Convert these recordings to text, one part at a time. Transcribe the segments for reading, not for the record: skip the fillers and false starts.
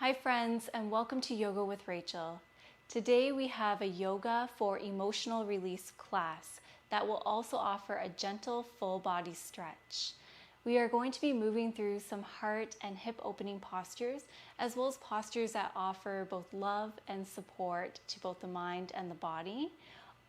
Hi friends, and welcome to Yoga with Rachel. Today we have a yoga for emotional release class that will also offer a gentle full body stretch. We are going to be moving through some heart and hip opening postures, as well as postures that offer both love and support to both the mind and the body.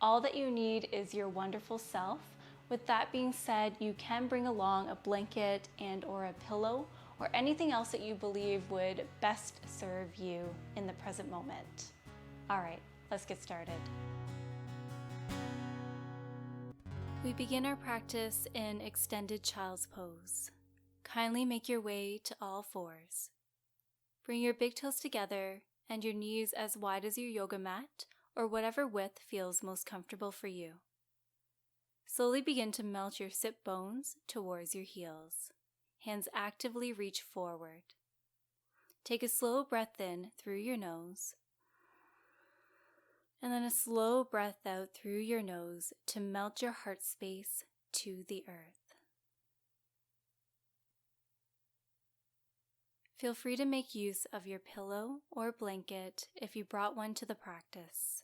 All that you need is your wonderful self. With that being said, you can bring along a blanket and or a pillow or anything else that you believe would best serve you in the present moment. All right, let's get started. We begin our practice in extended child's pose. Kindly make your way to all fours. Bring your big toes together and your knees as wide as your yoga mat or whatever width feels most comfortable for you. Slowly begin to melt your sit bones towards your heels. Hands actively reach forward. Take a slow breath in through your nose, and then a slow breath out through your nose to melt your heart space to the earth. Feel free to make use of your pillow or blanket if you brought one to the practice.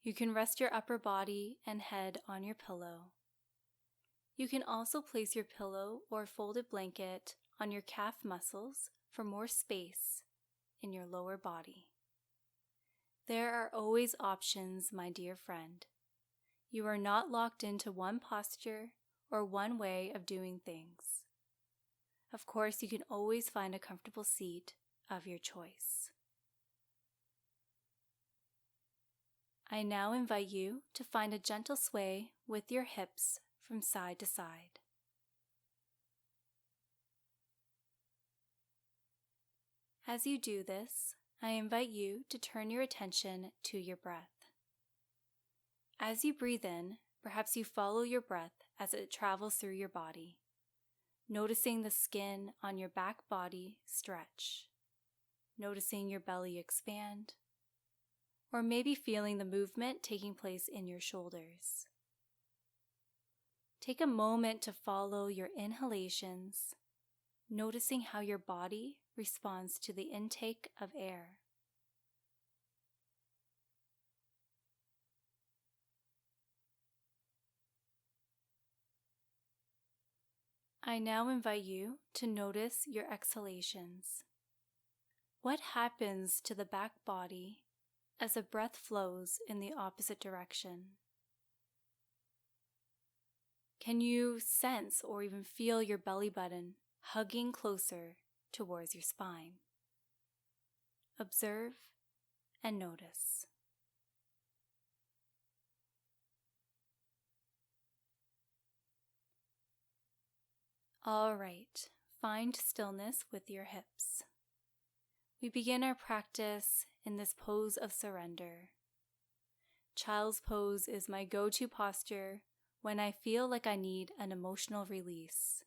You can rest your upper body and head on your pillow. You can also place your pillow or folded blanket on your calf muscles for more space in your lower body. There are always options, my dear friend. You are not locked into one posture or one way of doing things. Of course, you can always find a comfortable seat of your choice. I now invite you to find a gentle sway with your hips from side to side. As you do this, I invite you to turn your attention to your breath. As you breathe in, perhaps you follow your breath as it travels through your body, noticing the skin on your back body stretch, noticing your belly expand, or maybe feeling the movement taking place in your shoulders. Take a moment to follow your inhalations, noticing how your body responds to the intake of air. I now invite you to notice your exhalations. What happens to the back body as the breath flows in the opposite direction? Can you sense or even feel your belly button hugging closer towards your spine? Observe and notice. All right, find stillness with your hips. We begin our practice in this pose of surrender. Child's pose is my go-to posture when I feel like I need an emotional release,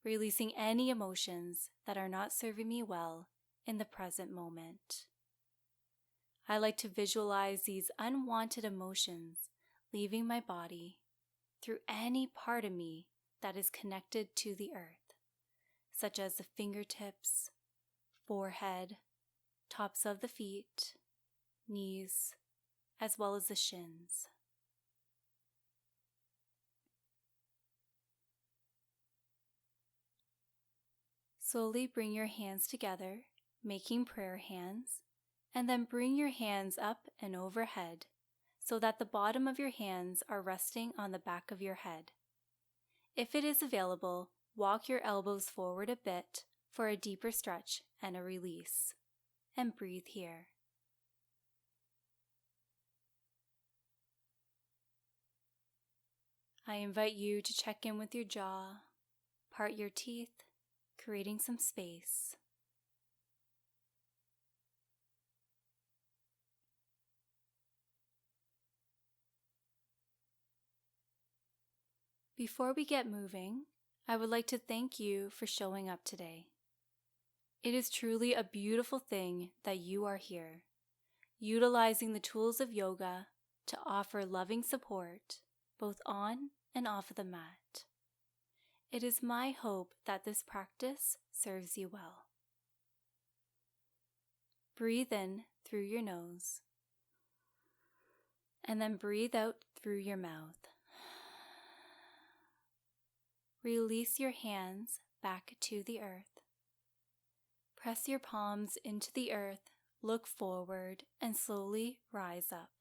releasing any emotions that are not serving me well in the present moment. I like to visualize these unwanted emotions leaving my body through any part of me that is connected to the earth, such as the fingertips, forehead, tops of the feet, knees, as well as the shins. Slowly bring your hands together, making prayer hands, and then bring your hands up and overhead so that the bottom of your hands are resting on the back of your head. If it is available, walk your elbows forward a bit for a deeper stretch and a release, and breathe here. I invite you to check in with your jaw, part your teeth, creating some space. Before we get moving, I would like to thank you for showing up today. It is truly a beautiful thing that you are here, utilizing the tools of yoga to offer loving support both on and off of the mat. It is my hope that this practice serves you well. Breathe in through your nose, and then breathe out through your mouth. Release your hands back to the earth. Press your palms into the earth, look forward, and slowly rise up.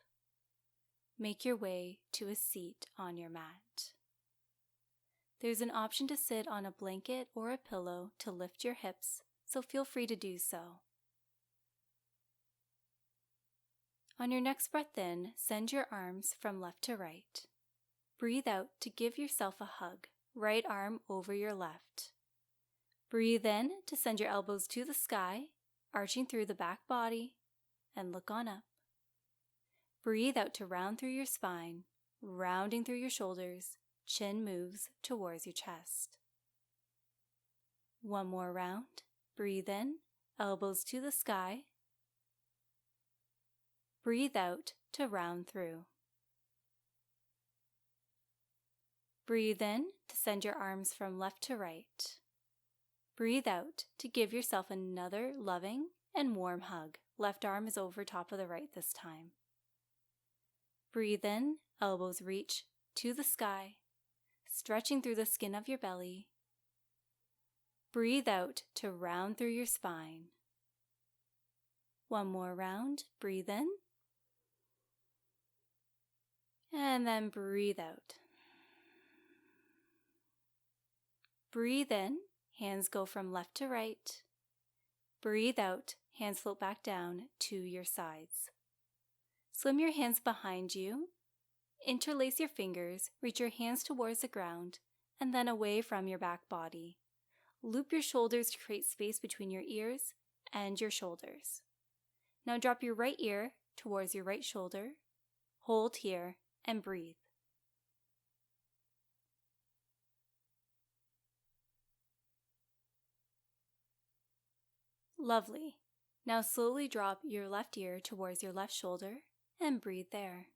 Make your way to a seat on your mat. There's an option to sit on a blanket or a pillow to lift your hips, so feel free to do so. On your next breath in, send your arms from left to right. Breathe out to give yourself a hug, right arm over your left. Breathe in to send your elbows to the sky, arching through the back body, and look on up. Breathe out to round through your spine, rounding through your shoulders, chin moves towards your chest. One more round. Breathe in, elbows to the sky. Breathe out to round through. Breathe in to send your arms from left to right. Breathe out to give yourself another loving and warm hug. Left arm is over top of the right this time. Breathe in, elbows reach to the sky, stretching through the skin of your belly. Breathe out to round through your spine. One more round. Breathe in. And then breathe out. Breathe in, hands go from left to right. Breathe out, hands float back down to your sides. Swim your hands behind you. Interlace your fingers, reach your hands towards the ground, and then away from your back body. Loop your shoulders to create space between your ears and your shoulders. Now drop your right ear towards your right shoulder. Hold here and breathe. Lovely. Now slowly drop your left ear towards your left shoulder and breathe there.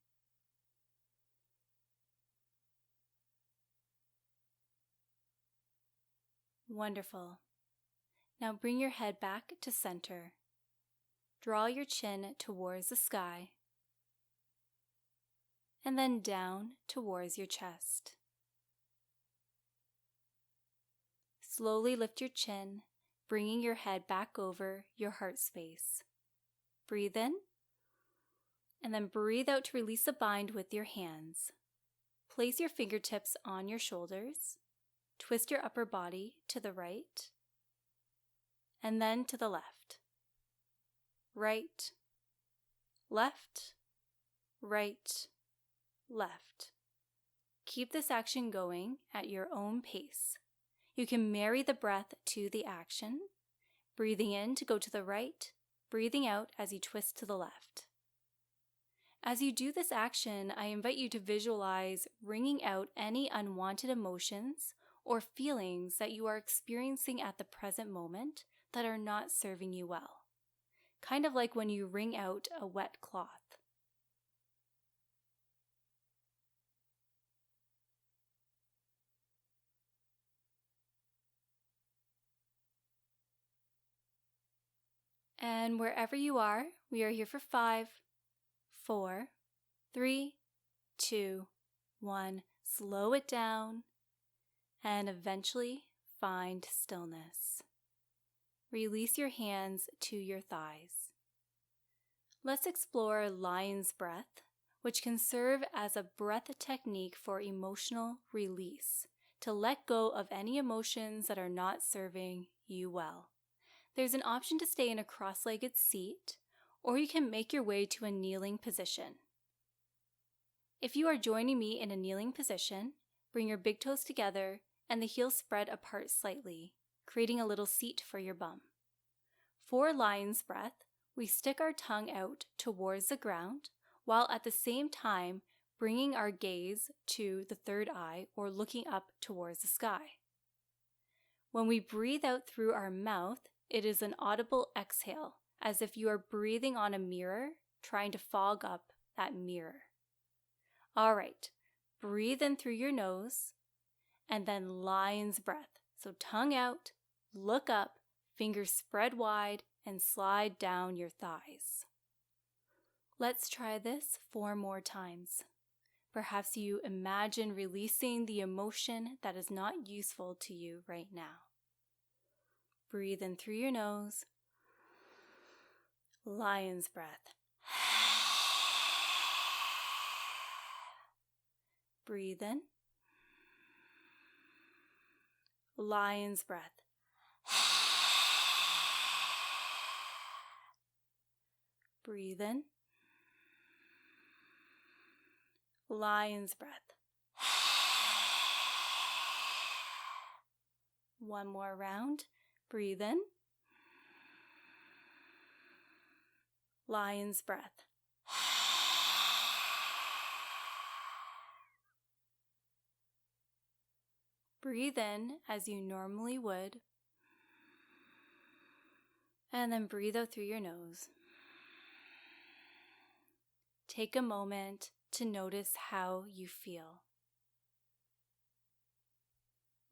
Wonderful. Now bring your head back to center. Draw your chin towards the sky and then down towards your chest. Slowly lift your chin, bringing your head back over your heart space. Breathe in, and then breathe out to release the bind with your hands. Place your fingertips on your shoulders, twist your upper body to the right, and then to the left. Right, left, right, left. Keep this action going at your own pace. You can marry the breath to the action, breathing in to go to the right, breathing out as you twist to the left. As you do this action, I invite you to visualize wringing out any unwanted emotions or feelings that you are experiencing at the present moment that are not serving you well. Kind of like when you wring out a wet cloth. And wherever you are, we are here for 5, 4, 3, 2, 1. Slow it down and eventually find stillness. Release your hands to your thighs. Let's explore lion's breath, which can serve as a breath technique for emotional release, to let go of any emotions that are not serving you well. There's an option to stay in a cross-legged seat, or you can make your way to a kneeling position. If you are joining me in a kneeling position, bring your big toes together and the heels spread apart slightly, creating a little seat for your bum. For lion's breath, we stick our tongue out towards the ground, while at the same time bringing our gaze to the third eye or looking up towards the sky. When we breathe out through our mouth, it is an audible exhale, as if you are breathing on a mirror, trying to fog up that mirror. All right, breathe in through your nose, and then lion's breath. So tongue out, look up, fingers spread wide, and slide down your thighs. Let's try this 4 more times. Perhaps you imagine releasing the emotion that is not useful to you right now. Breathe in through your nose. Lion's breath. Breathe in. Lion's breath. Breathe in. Lion's breath. One more round. Breathe in. Lion's breath. Breathe in as you normally would, and then breathe out through your nose. Take a moment to notice how you feel.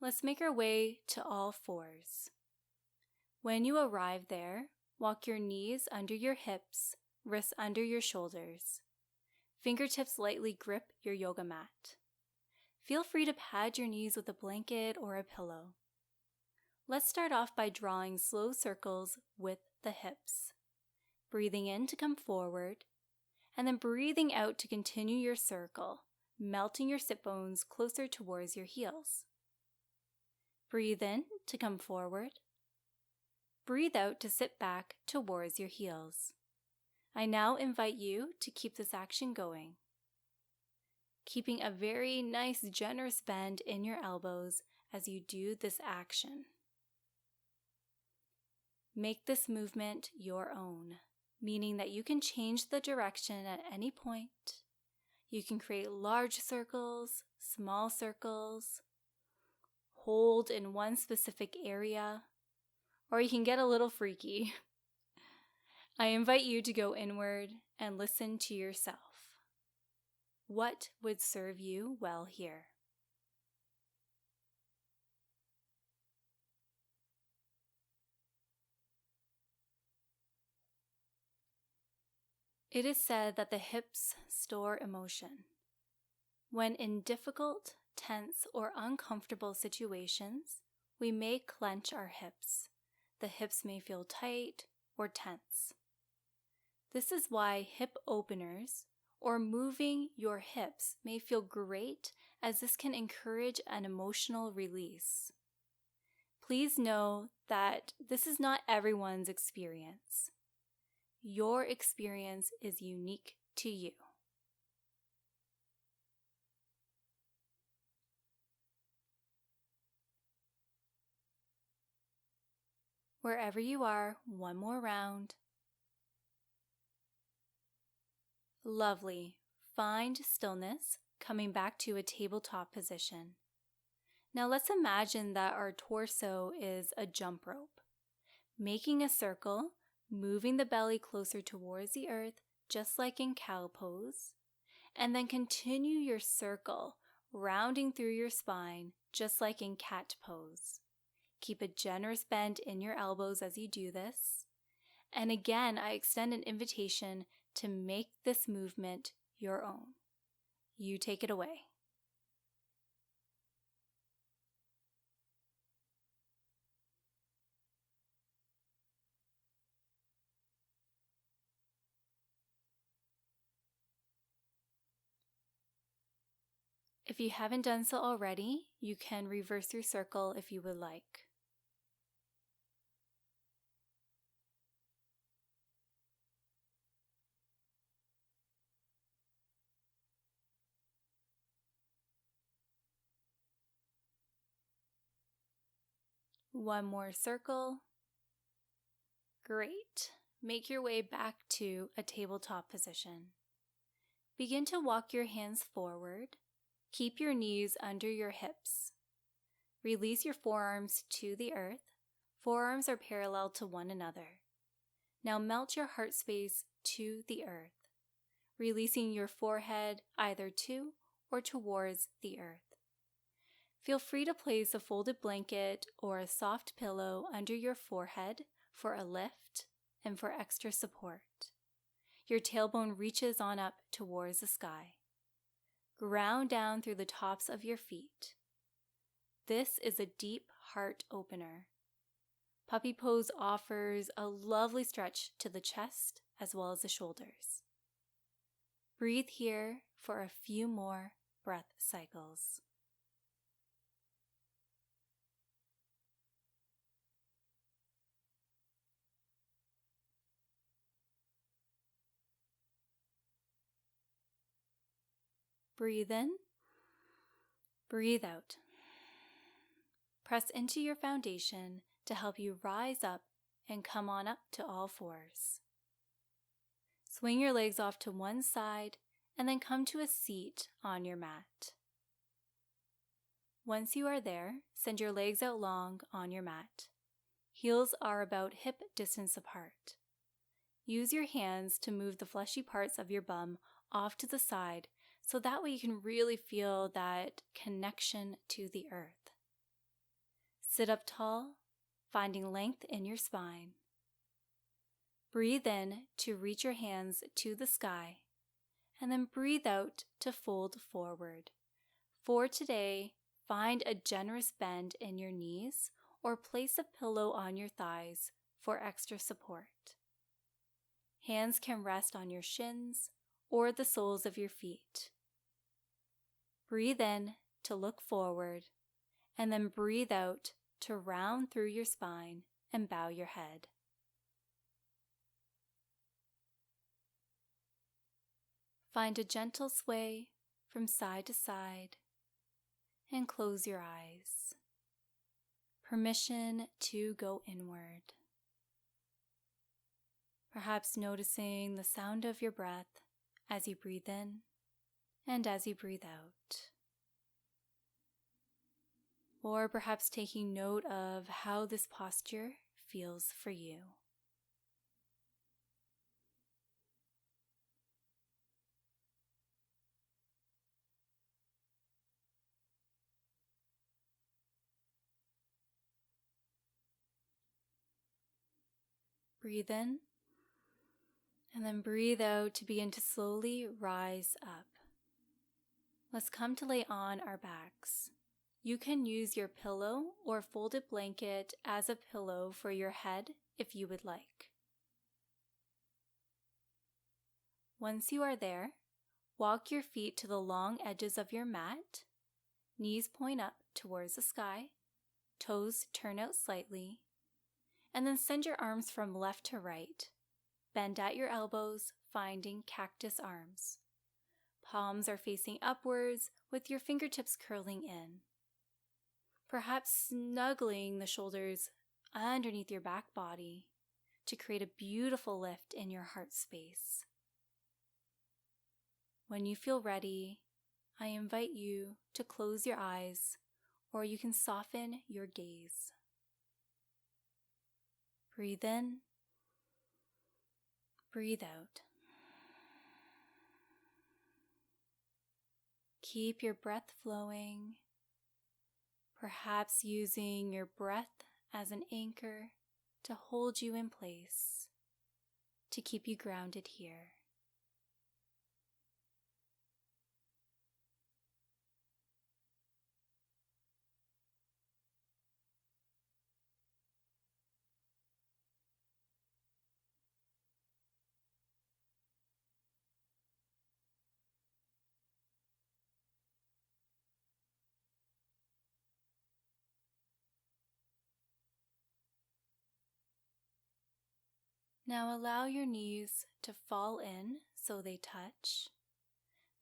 Let's make our way to all fours. When you arrive there, walk your knees under your hips, wrists under your shoulders. Fingertips lightly grip your yoga mat. Feel free to pad your knees with a blanket or a pillow. Let's start off by drawing slow circles with the hips. Breathing in to come forward, and then breathing out to continue your circle, melting your sit bones closer towards your heels. Breathe in to come forward. Breathe out to sit back towards your heels. I now invite you to keep this action going, keeping a very nice, generous bend in your elbows as you do this action. Make this movement your own, meaning that you can change the direction at any point. You can create large circles, small circles, hold in one specific area, or you can get a little freaky. I invite you to go inward and listen to yourself. What would serve you well here? It is said that the hips store emotion. When in difficult, tense, or uncomfortable situations, we may clench our hips. The hips may feel tight or tense. This is why hip openers or moving your hips may feel great, as this can encourage an emotional release. Please know that this is not everyone's experience. Your experience is unique to you. Wherever you are, one more round. Lovely. Find stillness, coming back to a tabletop position. Now let's imagine that our torso is a jump rope. Making a circle, moving the belly closer towards the earth, just like in cow pose, and then continue your circle, rounding through your spine, just like in cat pose. Keep a generous bend in your elbows as you do this. And again, I extend an invitation to make this movement your own. You take it away. If you haven't done so already, you can reverse your circle if you would like. One more circle. Great. Make your way back to a tabletop position. Begin to walk your hands forward. Keep your knees under your hips. Release your forearms to the earth. Forearms are parallel to one another. Now melt your heart space to the earth, releasing your forehead either to or towards the earth. Feel free to place a folded blanket or a soft pillow under your forehead for a lift, and for extra support. Your tailbone reaches on up towards the sky. Ground down through the tops of your feet. This is a deep heart opener. Puppy pose offers a lovely stretch to the chest as well as the shoulders. Breathe here for a few more breath cycles. Breathe in, breathe out. Press into your foundation to help you rise up and come on up to all fours. Swing your legs off to one side and then come to a seat on your mat. Once you are there, send your legs out long on your mat. Heels are about hip distance apart. Use your hands to move the fleshy parts of your bum off to the side so that way you can really feel that connection to the earth. Sit up tall, finding length in your spine. Breathe in to reach your hands to the sky, and then breathe out to fold forward. For today, find a generous bend in your knees or place a pillow on your thighs for extra support. Hands can rest on your shins or the soles of your feet. Breathe in to look forward, and then breathe out to round through your spine and bow your head. Find a gentle sway from side to side and close your eyes. Permission to go inward. Perhaps noticing the sound of your breath as you breathe in and as you breathe out. Or perhaps taking note of how this posture feels for you. Breathe in, and then breathe out to begin to slowly rise up. Let's come to lay on our backs. You can use your pillow or folded blanket as a pillow for your head if you would like. Once you are there, walk your feet to the long edges of your mat. Knees point up towards the sky, toes turn out slightly, and then send your arms from left to right. Bend at your elbows, finding cactus arms. Palms are facing upwards with your fingertips curling in. Perhaps snuggling the shoulders underneath your back body to create a beautiful lift in your heart space. When you feel ready, I invite you to close your eyes, or you can soften your gaze. Breathe in, breathe out. Keep your breath flowing, perhaps using your breath as an anchor to hold you in place, to keep you grounded here. Now allow your knees to fall in so they touch.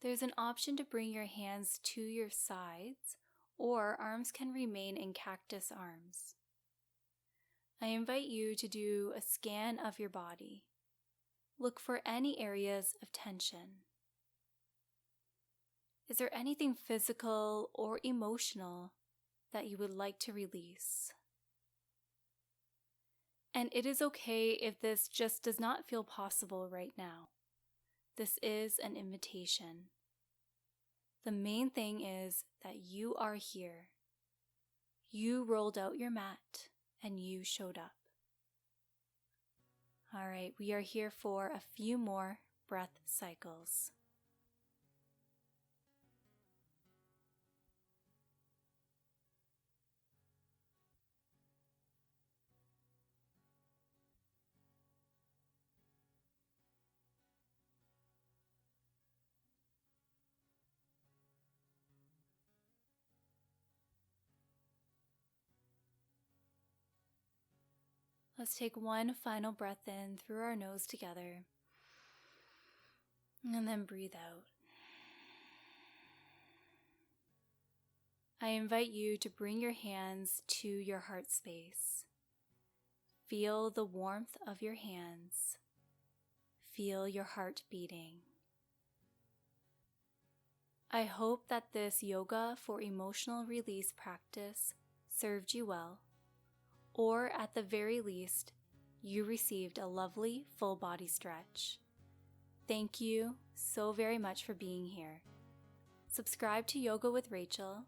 There's an option to bring your hands to your sides, or arms can remain in cactus arms. I invite you to do a scan of your body. Look for any areas of tension. Is there anything physical or emotional that you would like to release? And it is okay if this just does not feel possible right now. This is an invitation. The main thing is that you are here. You rolled out your mat and you showed up. All right, we are here for a few more breath cycles. Let's take one final breath in through our nose together, and then breathe out. I invite you to bring your hands to your heart space. Feel the warmth of your hands. Feel your heart beating. I hope that this yoga for emotional release practice served you well, or at the very least, you received a lovely full body stretch. Thank you so very much for being here. Subscribe to Yoga with Rachel,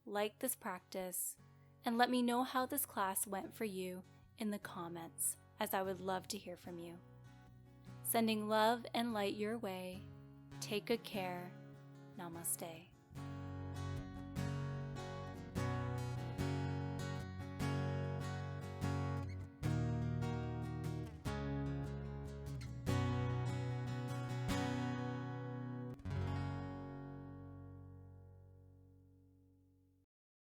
like this practice, and let me know how this class went for you in the comments, as I would love to hear from you. Sending love and light your way. Take good care. Namaste.